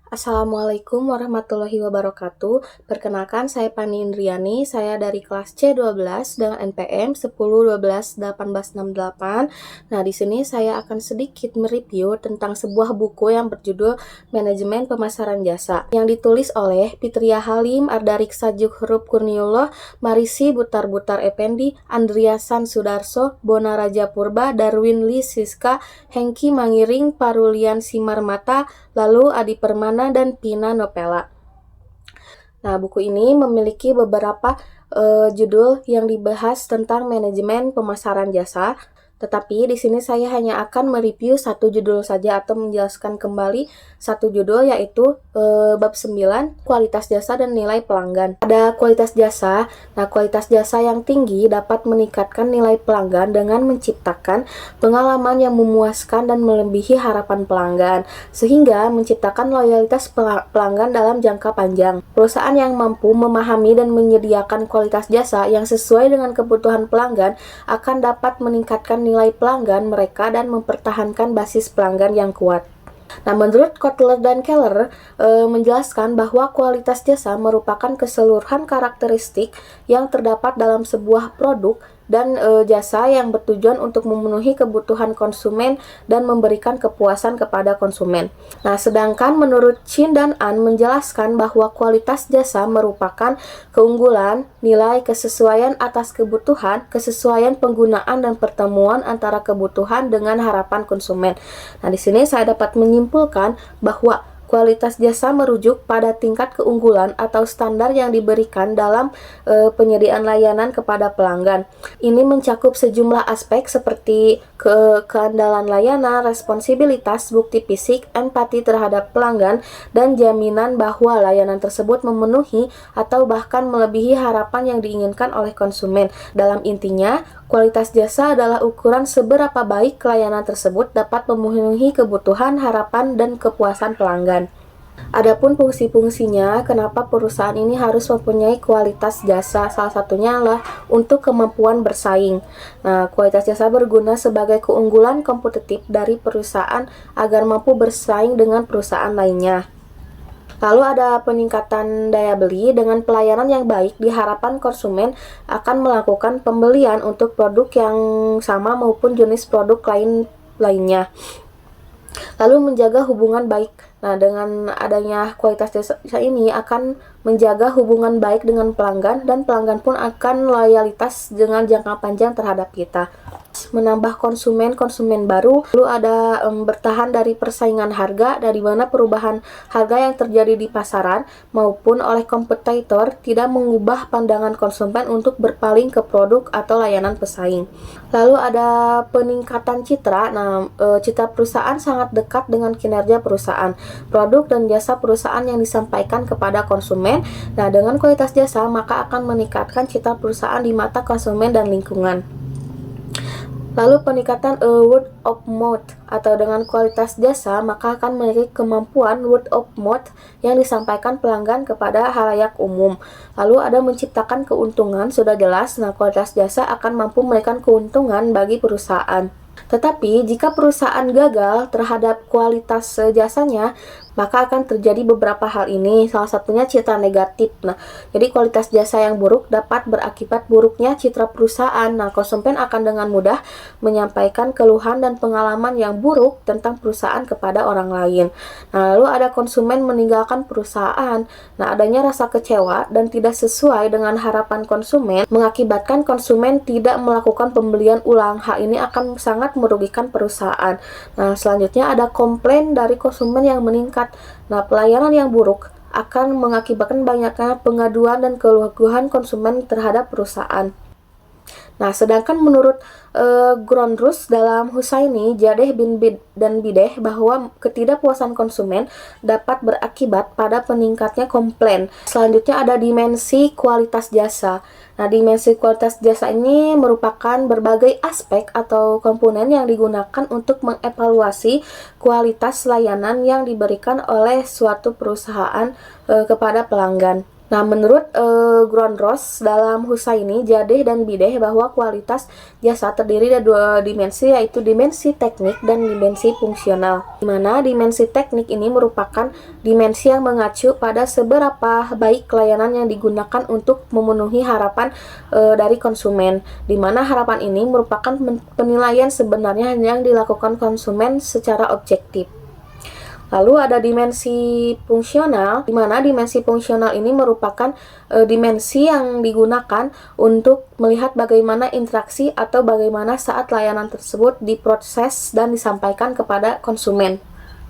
Assalamualaikum warahmatullahi wabarakatuh. Perkenalkan, saya Pani Indriani. Saya dari kelas C12 dengan NPM 10121868. Nah, di sini saya akan sedikit mereview tentang sebuah buku yang berjudul Manajemen Pemasaran Jasa yang ditulis oleh Fitria Halim, Ardariksa Huruf Kurniullah, Marisi Butar-Butar Effendi, Andriasan Sudarso, Bona Raja Purba, Darwin Lee Siska, Hengki Mangiring, Parulian Simarmata, lalu Adi Permana dan Pina Nopela. Nah, buku ini memiliki beberapa judul yang dibahas tentang manajemen pemasaran jasa. Tetapi di sini saya hanya akan mereview satu judul saja atau menjelaskan kembali satu judul, yaitu bab 9, kualitas jasa dan nilai pelanggan. Ada kualitas jasa. Nah, kualitas jasa yang tinggi dapat meningkatkan nilai pelanggan dengan menciptakan pengalaman yang memuaskan dan melebihi harapan pelanggan, sehingga menciptakan loyalitas pelanggan dalam jangka panjang. Perusahaan yang mampu memahami dan menyediakan kualitas jasa yang sesuai dengan kebutuhan pelanggan akan dapat meningkatkan nilai pelanggan mereka dan mempertahankan basis pelanggan yang kuat. Nah, menurut Kotler dan Keller menjelaskan bahwa kualitas jasa merupakan keseluruhan karakteristik yang terdapat dalam sebuah produk dan jasa yang bertujuan untuk memenuhi kebutuhan konsumen dan memberikan kepuasan kepada konsumen. Nah, sedangkan menurut Chin dan An menjelaskan bahwa kualitas jasa merupakan keunggulan, nilai kesesuaian atas kebutuhan, kesesuaian penggunaan dan pertemuan antara kebutuhan dengan harapan konsumen. Nah, di sini saya dapat menyimpulkan bahwa kualitas jasa merujuk pada tingkat keunggulan atau standar yang diberikan dalam penyediaan layanan kepada pelanggan. Ini mencakup sejumlah aspek seperti keandalan layanan, responsibilitas, bukti fisik, empati terhadap pelanggan, dan jaminan bahwa layanan tersebut memenuhi atau bahkan melebihi harapan yang diinginkan oleh konsumen. Dalam intinya, kualitas jasa adalah ukuran seberapa baik layanan tersebut dapat memenuhi kebutuhan, harapan, dan kepuasan pelanggan. Adapun fungsi-fungsinya, kenapa perusahaan ini harus mempunyai kualitas jasa, salah satunya adalah untuk kemampuan bersaing. Nah, kualitas jasa berguna sebagai keunggulan kompetitif dari perusahaan agar mampu bersaing dengan perusahaan lainnya. Lalu ada peningkatan daya beli. Dengan pelayanan yang baik, diharapkan konsumen akan melakukan pembelian untuk produk yang sama maupun jenis produk lainnya. Lalu menjaga hubungan baik. Nah, dengan adanya kualitas jasa ini akan menjaga hubungan baik dengan pelanggan, dan pelanggan pun akan loyalitas dengan jangka panjang terhadap kita. Menambah konsumen baru. Lalu ada bertahan dari persaingan harga, dari mana perubahan harga yang terjadi di pasaran maupun oleh kompetitor tidak mengubah pandangan konsumen untuk berpaling ke produk atau layanan pesaing. Lalu ada peningkatan citra. Nah, citra perusahaan sangat dekat dengan kinerja perusahaan, produk dan jasa perusahaan yang disampaikan kepada konsumen. Nah, dengan kualitas jasa maka akan meningkatkan citra perusahaan di mata konsumen dan lingkungan. Lalu peningkatan word of mouth, atau dengan kualitas jasa maka akan memiliki kemampuan word of mouth yang disampaikan pelanggan kepada halayak umum. Lalu ada menciptakan keuntungan, sudah jelas. Nah, kualitas jasa akan mampu memberikan keuntungan bagi perusahaan. Tetapi jika perusahaan gagal terhadap kualitas jasanya, maka akan terjadi beberapa hal ini. Salah satunya citra negatif. Nah, jadi kualitas jasa yang buruk dapat berakibat buruknya citra perusahaan. Nah, konsumen akan dengan mudah menyampaikan keluhan dan pengalaman yang buruk tentang perusahaan kepada orang lain. Nah, lalu ada konsumen meninggalkan perusahaan. Nah, adanya rasa kecewa dan tidak sesuai dengan harapan konsumen mengakibatkan konsumen tidak melakukan pembelian ulang. Hal ini akan sangat merugikan perusahaan. Nah, selanjutnya ada komplain dari konsumen yang meningkat. Nah, pelayanan yang buruk akan mengakibatkan banyaknya pengaduan dan keluhan konsumen terhadap perusahaan. Nah, sedangkan menurut Grundrus dalam Husaini, Jadeh dan Bideh, bahwa ketidakpuasan konsumen dapat berakibat pada peningkatnya komplain. Selanjutnya ada dimensi kualitas jasa. Nah, dimensi kualitas jasa ini merupakan berbagai aspek atau komponen yang digunakan untuk mengevaluasi kualitas layanan yang diberikan oleh suatu perusahaan kepada pelanggan. Nah, menurut Grundros dalam Husaini, Jadeh, dan Bideh bahwa kualitas jasa terdiri dari dua dimensi, yaitu dimensi teknik dan dimensi fungsional. Di mana dimensi teknik ini merupakan dimensi yang mengacu pada seberapa baik layanan yang digunakan untuk memenuhi harapan dari konsumen. Di mana harapan ini merupakan penilaian sebenarnya yang dilakukan konsumen secara objektif. Lalu ada dimensi fungsional, di mana dimensi fungsional ini merupakan dimensi yang digunakan untuk melihat bagaimana interaksi atau bagaimana saat layanan tersebut diproses dan disampaikan kepada konsumen.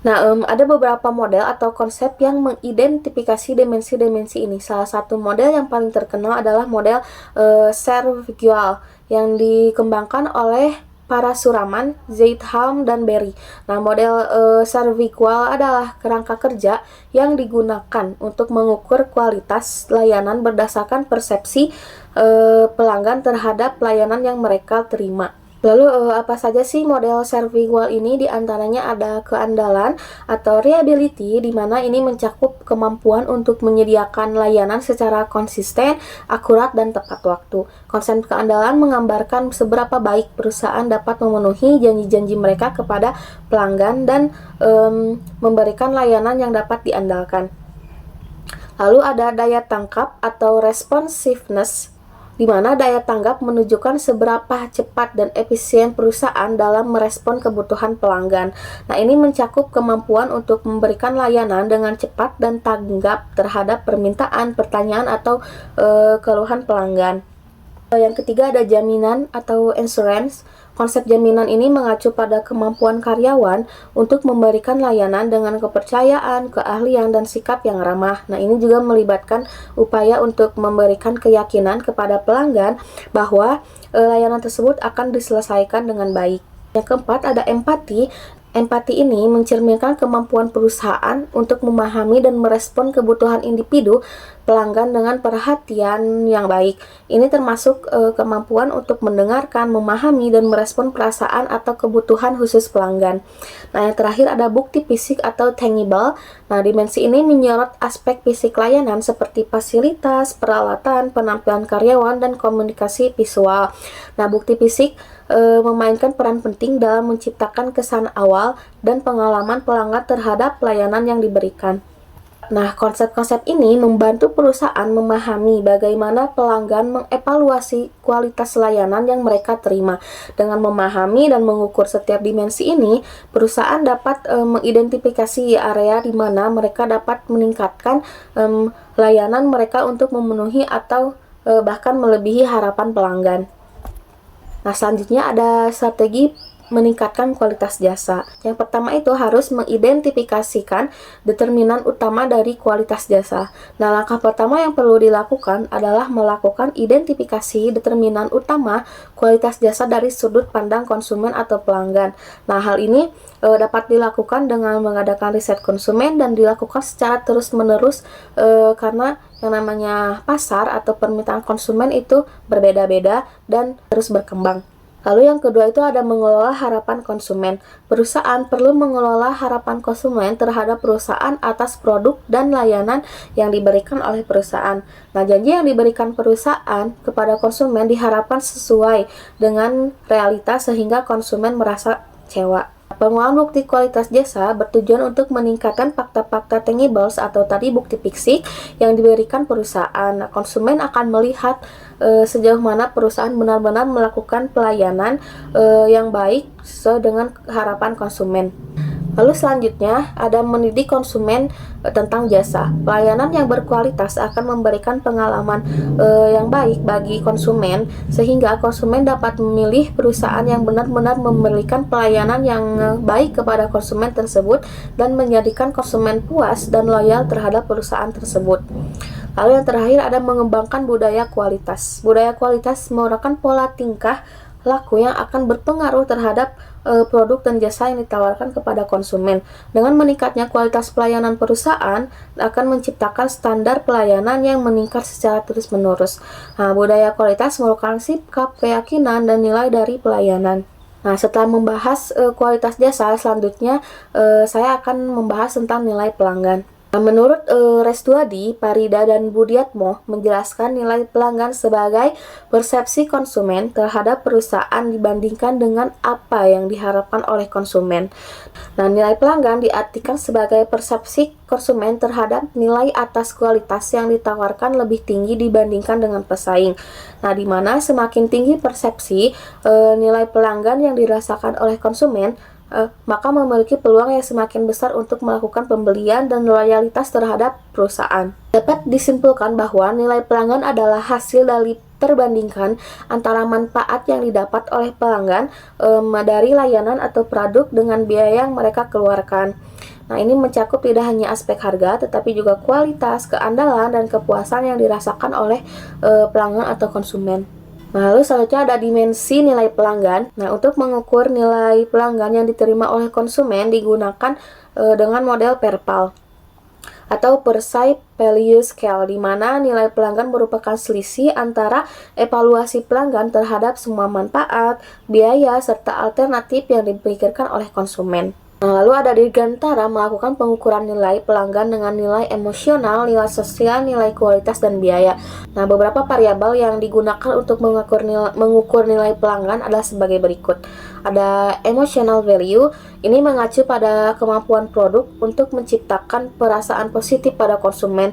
Nah, ada beberapa model atau konsep yang mengidentifikasi dimensi-dimensi ini. Salah satu model yang paling terkenal adalah model Servigual yang dikembangkan oleh para Suraman, Zeithaml, dan Berry. Nah, model Servigual adalah kerangka kerja yang digunakan untuk mengukur kualitas layanan berdasarkan persepsi pelanggan terhadap layanan yang mereka terima. Lalu apa saja sih model Servigual ini? Di antaranya ada keandalan atau reliability, di mana ini mencakup kemampuan untuk menyediakan layanan secara konsisten, akurat, dan tepat waktu. Konsep keandalan menggambarkan seberapa baik perusahaan dapat memenuhi janji-janji mereka kepada pelanggan dan memberikan layanan yang dapat diandalkan. Lalu ada daya tangkap atau responsiveness, di mana daya tanggap menunjukkan seberapa cepat dan efisien perusahaan dalam merespon kebutuhan pelanggan. Nah, ini mencakup kemampuan untuk memberikan layanan dengan cepat dan tanggap terhadap permintaan, pertanyaan, atau keluhan pelanggan. Yang ketiga ada jaminan atau insurance. Konsep jaminan ini mengacu pada kemampuan karyawan untuk memberikan layanan dengan kepercayaan, keahlian, dan sikap yang ramah. Nah, ini juga melibatkan upaya untuk memberikan keyakinan kepada pelanggan bahwa layanan tersebut akan diselesaikan dengan baik. Yang keempat ada empati. Empati ini mencerminkan kemampuan perusahaan untuk memahami dan merespon kebutuhan individu pelanggan dengan perhatian yang baik. Ini termasuk kemampuan untuk mendengarkan, memahami, dan merespon perasaan atau kebutuhan khusus pelanggan. Nah, yang terakhir ada bukti fisik atau tangible. Nah, dimensi ini menyorot aspek fisik layanan seperti fasilitas, peralatan, penampilan karyawan, dan komunikasi visual. Nah, bukti fisik memainkan peran penting dalam menciptakan kesan awal dan pengalaman pelanggan terhadap pelayanan yang diberikan. Nah, konsep-konsep ini membantu perusahaan memahami bagaimana pelanggan mengevaluasi kualitas layanan yang mereka terima. Dengan memahami dan mengukur setiap dimensi ini, perusahaan dapat mengidentifikasi area di mana mereka dapat meningkatkan layanan mereka untuk memenuhi atau bahkan melebihi harapan pelanggan. Nah, selanjutnya ada strategi meningkatkan kualitas jasa. Yang pertama itu harus mengidentifikasikan determinan utama dari kualitas jasa. Nah, langkah pertama yang perlu dilakukan adalah melakukan identifikasi determinan utama kualitas jasa dari sudut pandang konsumen atau pelanggan. Nah, hal ini dapat dilakukan dengan mengadakan riset konsumen dan dilakukan secara terus-menerus karena yang namanya pasar atau permintaan konsumen itu berbeda-beda dan terus berkembang. Lalu yang kedua itu ada mengelola harapan konsumen. Perusahaan perlu mengelola harapan konsumen terhadap perusahaan atas produk dan layanan yang diberikan oleh perusahaan. Nah, janji yang diberikan perusahaan kepada konsumen diharapkan sesuai dengan realitas sehingga konsumen merasa kecewa. Pengulangan bukti kualitas jasa bertujuan untuk meningkatkan fakta-fakta tangibles atau tadi bukti fisik yang diberikan perusahaan. Nah, konsumen akan melihat sejauh mana perusahaan benar-benar melakukan pelayanan yang baik sesuai dengan harapan konsumen. Lalu selanjutnya ada mendidik konsumen tentang jasa. Pelayanan yang berkualitas akan memberikan pengalaman yang baik bagi konsumen sehingga konsumen dapat memilih perusahaan yang benar-benar memberikan pelayanan yang baik kepada konsumen tersebut dan menjadikan konsumen puas dan loyal terhadap perusahaan tersebut. Lalu yang terakhir ada mengembangkan budaya kualitas. Budaya kualitas merupakan pola tingkah laku yang akan berpengaruh terhadap produk dan jasa yang ditawarkan kepada konsumen. Dengan meningkatnya kualitas pelayanan perusahaan akan menciptakan standar pelayanan yang meningkat secara terus-menerus. Nah, budaya kualitas merupakan sikap, keyakinan, dan nilai dari pelayanan. Nah, setelah membahas kualitas jasa, selanjutnya saya akan membahas tentang nilai pelanggan. Nah, menurut Restuadi, Parida, dan Budiatmo menjelaskan nilai pelanggan sebagai persepsi konsumen terhadap perusahaan dibandingkan dengan apa yang diharapkan oleh konsumen. Nah, nilai pelanggan diartikan sebagai persepsi konsumen terhadap nilai atas kualitas yang ditawarkan lebih tinggi dibandingkan dengan pesaing. Nah, di mana semakin tinggi persepsi nilai pelanggan yang dirasakan oleh konsumen, maka memiliki peluang yang semakin besar untuk melakukan pembelian dan loyalitas terhadap perusahaan. Dapat disimpulkan bahwa nilai pelanggan adalah hasil dari perbandingan antara manfaat yang didapat oleh pelanggan dari layanan atau produk dengan biaya yang mereka keluarkan. Nah, ini mencakup tidak hanya aspek harga, tetapi juga kualitas, keandalan, dan kepuasan yang dirasakan oleh pelanggan atau konsumen. Lalu selanjutnya ada dimensi nilai pelanggan. Nah, untuk mengukur nilai pelanggan yang diterima oleh konsumen digunakan dengan model PERPAL atau Perceived Value Scale, di mana nilai pelanggan merupakan selisih antara evaluasi pelanggan terhadap semua manfaat, biaya, serta alternatif yang dipikirkan oleh konsumen. Nah, lalu ada Dirgantara melakukan pengukuran nilai pelanggan dengan nilai emosional, nilai sosial, nilai kualitas, dan biaya. Nah, beberapa variabel yang digunakan untuk mengukur nilai pelanggan adalah sebagai berikut. Ada emotional value, ini mengacu pada kemampuan produk untuk menciptakan perasaan positif pada konsumen,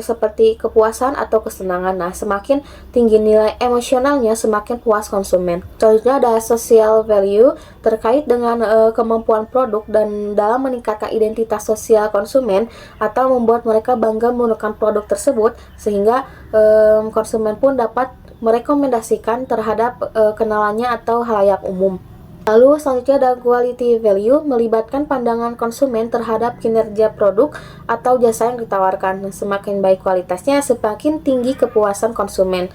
seperti kepuasan atau kesenangan. Nah, semakin tinggi nilai emosionalnya, semakin puas konsumen. Selanjutnya ada social value, terkait dengan kemampuan produk dan dalam meningkatkan identitas sosial konsumen atau membuat mereka bangga menggunakan produk tersebut, sehingga konsumen pun dapat merekomendasikan terhadap kenalannya atau halayak umum. Lalu selanjutnya ada quality value, melibatkan pandangan konsumen terhadap kinerja produk atau jasa yang ditawarkan. Semakin baik kualitasnya, semakin tinggi kepuasan konsumen.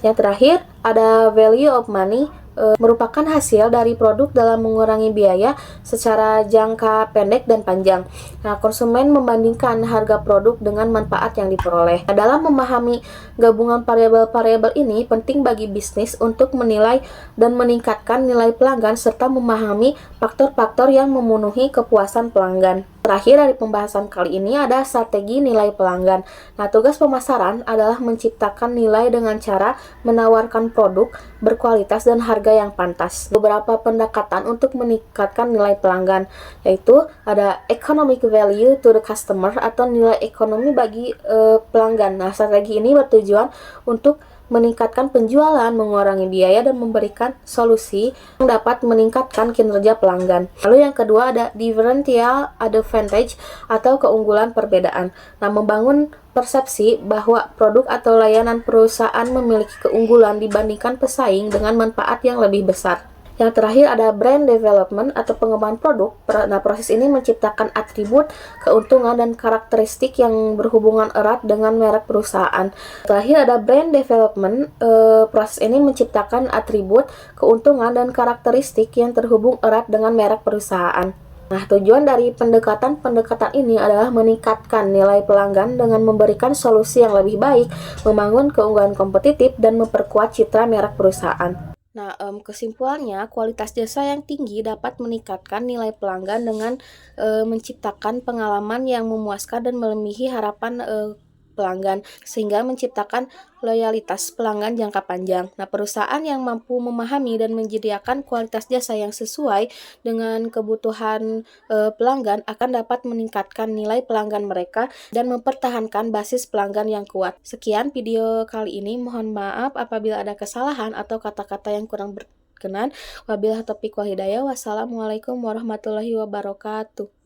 Yang terakhir ada value of money, merupakan hasil dari produk dalam mengurangi biaya secara jangka pendek dan panjang. Nah, konsumen membandingkan harga produk dengan manfaat yang diperoleh. Nah, dalam memahami gabungan variabel-variabel ini, penting bagi bisnis untuk menilai dan meningkatkan nilai pelanggan serta memahami faktor-faktor yang memenuhi kepuasan pelanggan. Terakhir dari pembahasan kali ini ada strategi nilai pelanggan. Nah, tugas pemasaran adalah menciptakan nilai dengan cara menawarkan produk berkualitas dan harga yang pantas. Beberapa pendekatan untuk meningkatkan nilai pelanggan, yaitu ada economic value to the customer atau nilai ekonomi bagi pelanggan. Nah, strategi ini bertujuan untuk meningkatkan penjualan, mengurangi biaya, dan memberikan solusi yang dapat meningkatkan kinerja pelanggan. Lalu yang kedua ada differential advantage atau keunggulan perbedaan. Nah, membangun persepsi bahwa produk atau layanan perusahaan memiliki keunggulan dibandingkan pesaing dengan manfaat yang lebih besar. Yang terakhir ada brand development atau pengembangan produk. Nah, proses ini menciptakan atribut, keuntungan, dan karakteristik yang berhubungan erat dengan merek perusahaan. Terakhir ada brand development. Proses ini menciptakan atribut, keuntungan, dan karakteristik yang terhubung erat dengan merek perusahaan. Nah, tujuan dari pendekatan-pendekatan ini adalah meningkatkan nilai pelanggan dengan memberikan solusi yang lebih baik, membangun keunggulan kompetitif, dan memperkuat citra merek perusahaan. Nah, kesimpulannya, kualitas jasa yang tinggi dapat meningkatkan nilai pelanggan dengan menciptakan pengalaman yang memuaskan dan melebihi harapan pelanggan, sehingga menciptakan loyalitas pelanggan jangka panjang. Nah, perusahaan yang mampu memahami dan menyediakan kualitas jasa yang sesuai dengan kebutuhan pelanggan akan dapat meningkatkan nilai pelanggan mereka dan mempertahankan basis pelanggan yang kuat. Sekian video kali ini, mohon maaf apabila ada kesalahan atau kata-kata yang kurang berkenan. Wabillahi taufiq wal hidayah. Wassalamualaikum warahmatullahi wabarakatuh.